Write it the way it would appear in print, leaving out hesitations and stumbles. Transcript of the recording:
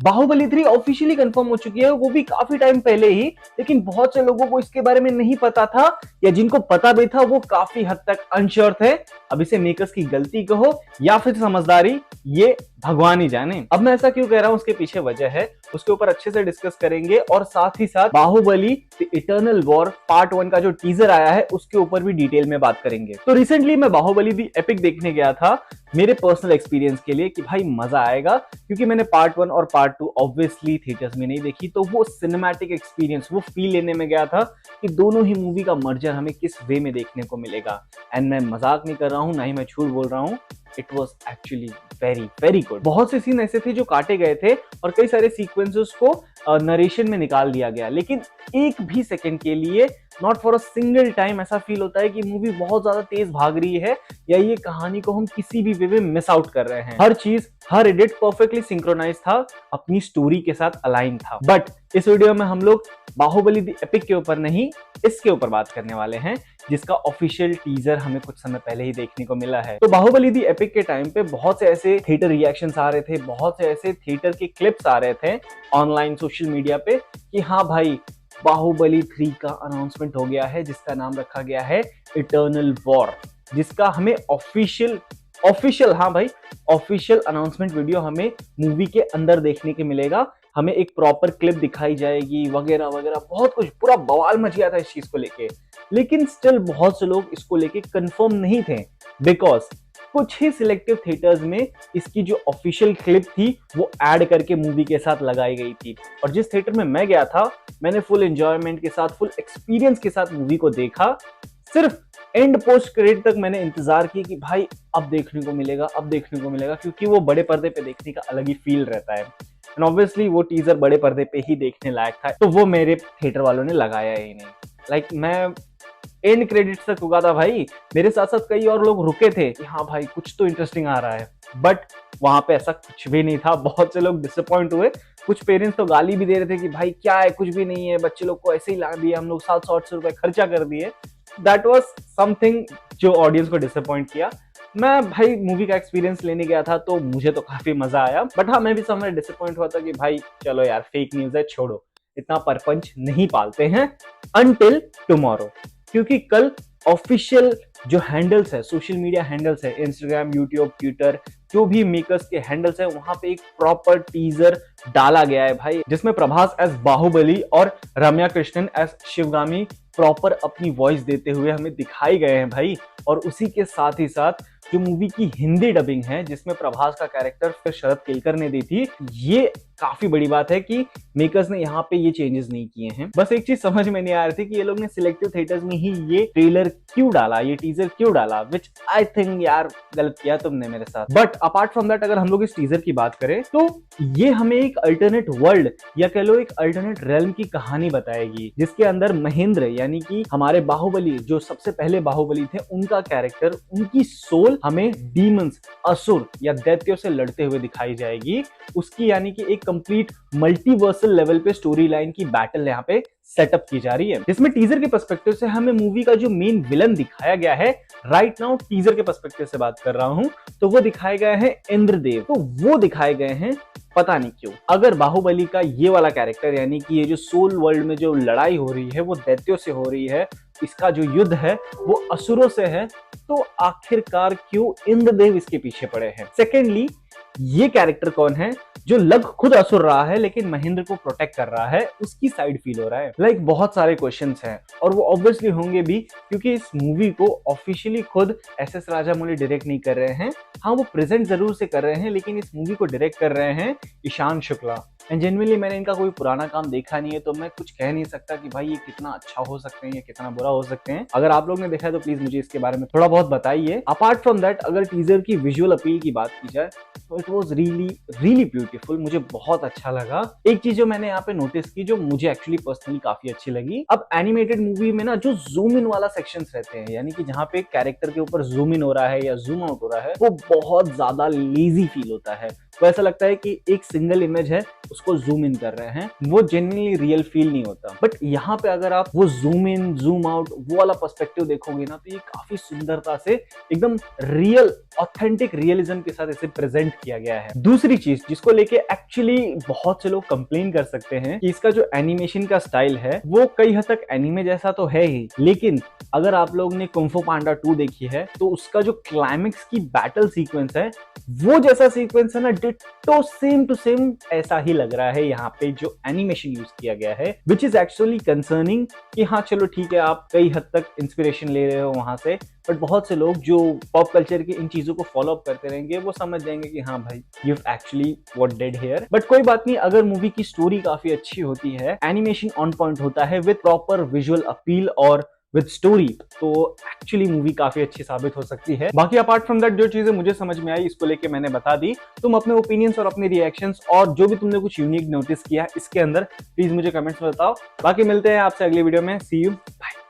Baahubali 3 officially confirm हो चुकी है, वो भी काफी टाइम पहले ही। लेकिन बहुत से लोगों को इसके बारे में नहीं पता था, या जिनको पता भी था वो काफी हद तक अनश्योर थे। अब इसे मेकर्स की गलती कहो या फिर समझदारी, ये भगवान ही जाने। अब मैं ऐसा क्यों कह रहा हूं, उसके पीछे वजह है, उसके ऊपर अच्छे से डिस्कस करेंगे। और साथ ही साथ Baahubali the eternal war part 1 का जो टीजर आया है उसके ऊपर भी डिटेल में बात करेंगे। तो रिसेंटली मैं बाहुबली द एपिक देखने गया था मेरे पर्सनल एक्सपीरियंस के लिए, कि भाई मजा आएगा, क्योंकि मैंने पार्ट 1 और पार्ट 2 ऑब्वियसली थिएटर्स में नहीं देखी। तो वो सिनेमैटिक एक्सपीरियंस, वो फील लेने में गया था कि दोनों ही मूवी का मर्जर हमें किस वे में देखने को मिलेगा। एंड मैं मजाक नहीं कर रहा हूं, ना ही मैं झूठ बोल रहा हूं, it was actually very very good. बहुत से सीन ऐसे थे जो काटे गए थे और कई सारे सीक्वेंसेस को नरेशन में निकाल दिया गया, लेकिन एक भी सेकंड के लिए, not for a single time, ऐसा फील होता है कि मूवी बहुत ज्यादा तेज भाग रही है या ये कहानी को हम किसी भी वे में मिस आउट कर रहे हैं। हर चीज, हर एडिट परफेक्टली सिंक्रोनाइज था, अपनी स्टोरी के साथ अलाइन था। बट इस वीडियो में हम लोग बाहुबली द एपिक के ऊपर नहीं, इसके ऊपर बात करने वाले हैं, जिसका ऑफिशियल टीजर हमें कुछ समय पहले ही देखने को मिला है। तो बाहुबली दी एपिक के टाइम पे बहुत से ऐसे थिएटर रिएक्शंस आ रहे थे, बहुत से ऐसे थिएटर के क्लिप्स आ रहे थे ऑनलाइन सोशल मीडिया पे, कि हाँ भाई बाहुबली 3 का अनाउंसमेंट हो गया है, जिसका नाम रखा गया है इटर्नल वॉर, जिसका हमें ऑफिशियल हाँ भाई, ऑफिशियल अनाउंसमेंट वीडियो हमें मूवी के अंदर देखने के मिलेगा। हमें एक प्रॉपर क्लिप दिखाई जाएगी वगैरह वगैरह, बहुत कुछ, पूरा बवाल मच गया था इस चीज को लेके। लेकिन स्टिल बहुत से लोग इसको लेके कंफर्म नहीं थे, बिकॉज कुछ ही सिलेक्टिव थिएटर्स में इसकी जो ऑफिशियल क्लिप थी वो ऐड करके मूवी के साथ लगाई गई थी। और जिस थिएटर में मैं गया था, मैंने फुल एंजॉयमेंट के साथ, फुल एक्सपीरियंस के साथ मूवी को देखा। सिर्फ एंड पोस्ट क्रेडिट तक मैंने इंतजार किया कि भाई अब देखने को मिलेगा, अब देखने को मिलेगा, क्योंकि वो बड़े पर्दे पे देखने का अलग ही फील रहता है। एंड ऑब्वियसली वो टीजर बड़े पर्दे पे ही देखने लायक था, तो वो मेरे थिएटर वालों ने लगाया ही नहीं। लाइक मैं एंड क्रेडिट तक रुका था भाई, मेरे साथ साथ कई और लोग रुके थे कि हाँ भाई कुछ तो इंटरेस्टिंग आ रहा है, बट वहां पे ऐसा कुछ भी नहीं था। बहुत से लोग डिसअपॉइंट हुए, कुछ पेरेंट्स तो गाली भी दे रहे थे कि भाई क्या है, कुछ भी नहीं है, बच्चे लोग को ऐसे ही ला दिया हम लोग, 700-800 रुपए खर्चा कर दिए। दैट वॉज समथिंग जो ऑडियंस को डिसअपॉइंट किया। मैं भाई मूवी का एक्सपीरियंस लेने गया था तो मुझे तो काफी मजा आया, बट हाँ मैं भी समय डिसअपॉइंट हुआ था कि भाई चलो यार फेक न्यूज है, छोड़ो, इतना परपंच नहीं पालते हैं अनटिल टुमारो। क्योंकि कल ऑफिशियल जो हैंडल्स है, सोशल मीडिया हैंडल्स है, इंस्टाग्राम, यूट्यूब, ट्विटर, जो भी मेकर्स के हैंडल्स है, वहां पे एक प्रॉपर टीजर डाला गया है भाई, जिसमें प्रभास एज बाहुबली और रम्या कृष्णन एज शिवगामी प्रॉपर अपनी वॉइस देते हुए हमें दिखाई गए हैं भाई। और उसी के साथ ही साथ जो मूवी की हिंदी डबिंग है, जिसमें प्रभास का कैरेक्टर फिर शरद केलकर ने दी थी, ये काफी बड़ी बात है कि मेकर्स ने यहाँ पे ये चेंजेस नहीं किए हैं। बस एक चीज समझ में नहीं आ रही थी कि ये लोग ने सिलेक्टिव थिएटर्स में ही ये ट्रेलर क्यों डाला, ये टीजर क्यों डाला, विच आई थिंक यार गलत किया तुमने मेरे साथ। बट अपार्ट फ्रॉम दैट, अगर हम लोग इस टीजर की बात करें तो ये हमें एक अल्टरनेट वर्ल्ड या कह लो एक अल्टरनेट रेल्म की कहानी बताएगी, जिसके अंदर महेंद्र यानी कि हमारे बाहुबली, जो सबसे पहले बाहुबली थे, उनका कैरेक्टर, उनकी सोल हमें डीमंस, असुर या दैत्यों से लड़ते हुए दिखाई जाएगी। उसकी यानी कि एक कंप्लीट मल्टीवर्सल लेवल पे स्टोरी लाइन की बैटल यहाँ पे सेटअप की जा रही है, जिसमें टीजर के पर्सपेक्टिव से हमें मूवी का जो मेन विलन दिखाया गया है, राइट नाउ टीजर के पर्सपेक्टिव से बात कर रहा हूं, तो वो दिखाए गए हैं इंद्रदेव। तो वो दिखाए गए हैं, पता नहीं क्यों। अगर बाहुबली का ये वाला कैरेक्टर यानी कि ये जो सोल वर्ल्ड में जो लड़ाई हो रही है वो दैत्यों से हो रही है, इसका जो युद्ध है वो असुरों से है, तो आखिरकार क्यों इंद्रदेव इसके पीछे पड़े हैं? सेकेंडली, ये कैरेक्टर कौन है जो लग खुद असुर रहा है लेकिन महेंद्र को प्रोटेक्ट कर रहा है, उसकी साइड फील हो रहा है। लाइक बहुत सारे क्वेश्चंस हैं, और वो ऑब्वियसली होंगे भी, क्योंकि इस मूवी को ऑफिशियली खुद एस राजामौली डायरेक्ट नहीं कर रहे हैं। हाँ वो प्रेजेंट जरूर से कर रहे हैं, लेकिन इस मूवी को डायरेक्ट कर रहे हैं ईशान शुक्ला। एंड जेन्युइनली मैंने इनका कोई पुराना काम देखा नहीं है, तो मैं कुछ कह नहीं सकता कि भाई ये कितना अच्छा हो सकते हैं या कितना बुरा हो सकते हैं। अगर आप लोग ने देखा है तो प्लीज मुझे इसके बारे में थोड़ा बहुत बताइए। अपार्ट फ्रॉम दैट, अगर टीजर की विजुअल अपील की बात की जाए तो it was really really beautiful, मुझे बहुत अच्छा लगा। एक चीज जो मैंने यहाँ पे नोटिस की, जो मुझे एक्चुअली पर्सनली काफी अच्छी लगी, अब एनिमेटेड मूवी में ना जो जूम इन वाला सेक्शंस रहते हैं, यानी कि जहाँ पे कैरेक्टर के ऊपर जूम इन हो रहा है या जूम आउट हो रहा है, वो बहुत ज्यादा लेजी फील होता है, वो ऐसा लगता है कि एक सिंगल इमेज है, उसको जूम इन कर रहे हैं, वो जेन्युइनली रियल फील नहीं होता। बट यहाँ पे अगर आप वो जूम इन जूम आउट वो वाला पर्सपेक्टिव देखोगे ना, तो ये काफी सुंदरता से एकदम रियल ऑथेंटिक रियलिज्म के साथ इसे प्रेजेंट किया गया है। दूसरी चीज जिसको लेके एक्चुअली बहुत से लोग कंप्लेन कर सकते हैं कि इसका जो एनिमेशन का स्टाइल है वो कई हद तक एनिमे जैसा तो है ही, लेकिन अगर आप लोग ने कुंग फू पांडा 2 देखी है तो उसका जो क्लाइमेक्स की बैटल सीक्वेंस है वो जैसा सीक्वेंस है ना, डिट्टो सेम टू सेम ऐसा ही लग रहा है यहाँ पे जो एनिमेशन यूज किया गया है, विच इज एक्चुअली कंसर्निंग। कि हाँ चलो ठीक है, आप कई हद तक इंस्पिरेशन ले रहे हो वहां से, बट बहुत से लोग जो पॉप कल्चर की इन चीजों को फॉलो अप करते रहेंगे वो समझ जाएंगे कि हाँ भाई you actually what did here. But कोई बात नहीं, अगर मूवी की स्टोरी काफी अच्छी होती है, एनिमेशन ऑन पॉइंट होता है विद प्रॉपर विजुअल अपील और विद स्टोरी, तो एक्चुअली मूवी काफी अच्छी साबित हो सकती है। बाकी अपार्ट फ्रॉम दैट जो चीजें मुझे समझ में आई इसको लेके मैंने बता दी। तुम अपने ओपिनियंस और अपने रिएक्शंस और जो भी तुमने कुछ यूनिक नोटिस किया इसके अंदर प्लीज मुझे कमेंट्स में बताओ। बाकी मिलते हैं आपसे अगली वीडियो में। सी यू, बाय।